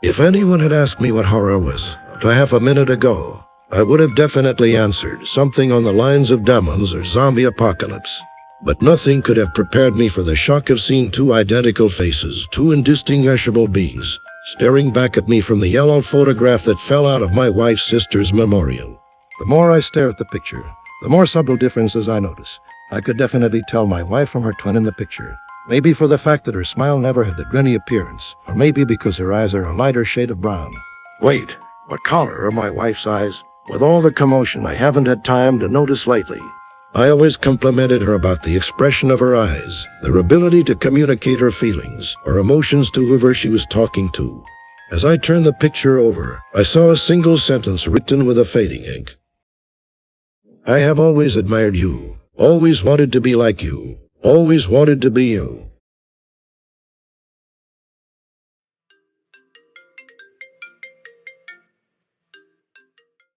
If anyone had asked me what horror was a half a minute ago, I would have definitely answered something on the lines of demons or zombie apocalypse. But nothing could have prepared me for the shock of seeing two identical faces, two indistinguishable beings, staring back at me from the yellow photograph that fell out of my wife's sister's memorial. The more I stare at the picture, the more subtle differences I notice. I could definitely tell my wife from her twin in the picture. Maybe for the fact that her smile never had the grinny appearance, or maybe because her eyes are a lighter shade of brown. Wait, what color are my wife's eyes? With all the commotion, I haven't had time to notice lately. I always complimented her about the expression of her eyes, their ability to communicate her feelings or emotions to whoever she was talking to. As I turned the picture over, I saw a single sentence written with a fading ink. I have always admired you, always wanted to be like you, always wanted to be you.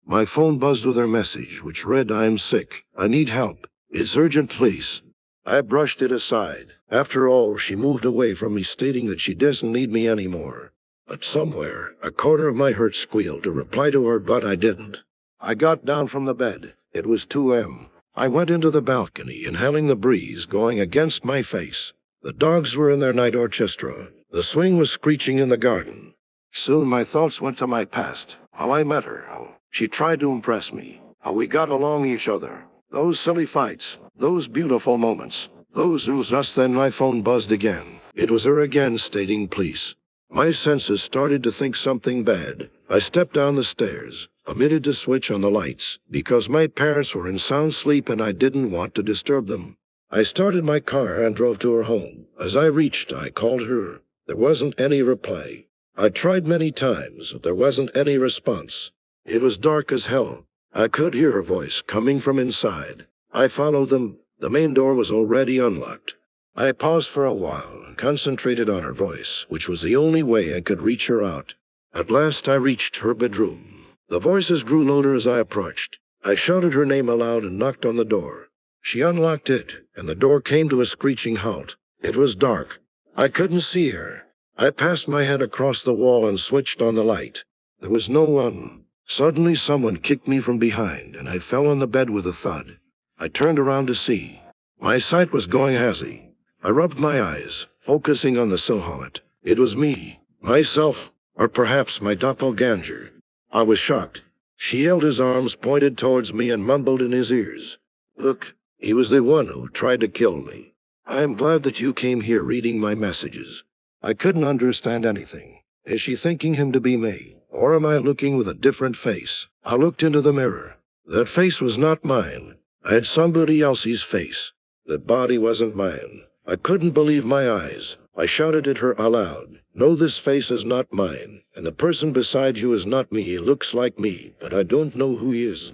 My phone buzzed with her message, which read, "I am sick. I need help. It's urgent, please." I brushed it aside. After all, she moved away from me, stating that she doesn't need me anymore. But somewhere, a corner of my heart squealed to reply to her, but I didn't. I got down from the bed. It was 2 a.m. I went into the balcony, inhaling the breeze going against my face. The dogs were in their night orchestra. The swing was screeching in the garden. Soon my thoughts went to my past, how I met her, how she tried to impress me, how we got along each other. Those silly fights, those beautiful moments, those was us. Then my phone buzzed again. It was her again, stating, "Please." My senses started to think something bad. I stepped down the stairs, omitted to switch on the lights, because my parents were in sound sleep and I didn't want to disturb them. I started my car and drove to her home. As I reached, I called her. There wasn't any reply. I tried many times. There wasn't any response. It was dark as hell. I could hear her voice coming from inside. I followed them. The main door was already unlocked. I paused for a while and concentrated on her voice, which was the only way I could reach her out. At last I reached her bedroom. The voices grew louder as I approached. I shouted her name aloud and knocked on the door. She unlocked it, and the door came to a screeching halt. It was dark. I couldn't see her. I passed my head across the wall and switched on the light. There was no one. Suddenly someone kicked me from behind, and I fell on the bed with a thud. I turned around to see. My sight was going hazy. I rubbed my eyes, focusing on the silhouette. It was me, myself, or perhaps my doppelganger. I was shocked. She held his arms pointed towards me and mumbled in his ears. "Look, he was the one who tried to kill me. I am glad that you came here reading my messages." I couldn't understand anything. Is she thinking him to be me? Or am I looking with a different face? I looked into the mirror. That face was not mine. I had somebody else's face. That body wasn't mine. I couldn't believe my eyes. I shouted at her aloud. "No, this face is not mine, and the person beside you is not me. He looks like me, but I don't know who he is."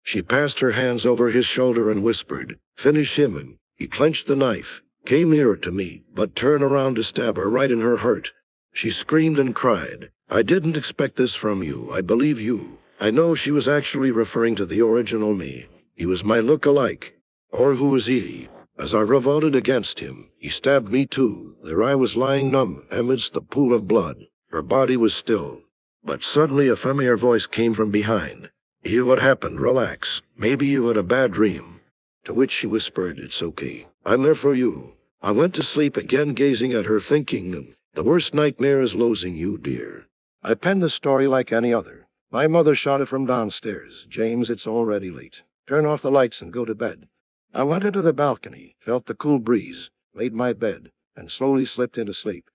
She passed her hands over his shoulder and whispered, "Finish him," and he clenched the knife, came nearer to me, but turned around to stab her right in her heart. She screamed and cried. "I didn't expect this from you. I believe you." I know she was actually referring to the original me. He was my look-alike. Or who was he? As I revolted against him, he stabbed me too. There I was lying numb amidst the pool of blood. Her body was still. But suddenly a familiar voice came from behind. "Hear what happened. Relax. Maybe you had a bad dream." To which she whispered, "It's okay. I'm there for you." I went to sleep again, gazing at her, thinking, the worst nightmare is losing you, dear. I penned the story like any other. My mother shouted from downstairs, "James, it's already late. Turn off the lights and go to bed." I went into the balcony, felt the cool breeze, made my bed, and slowly slipped into sleep.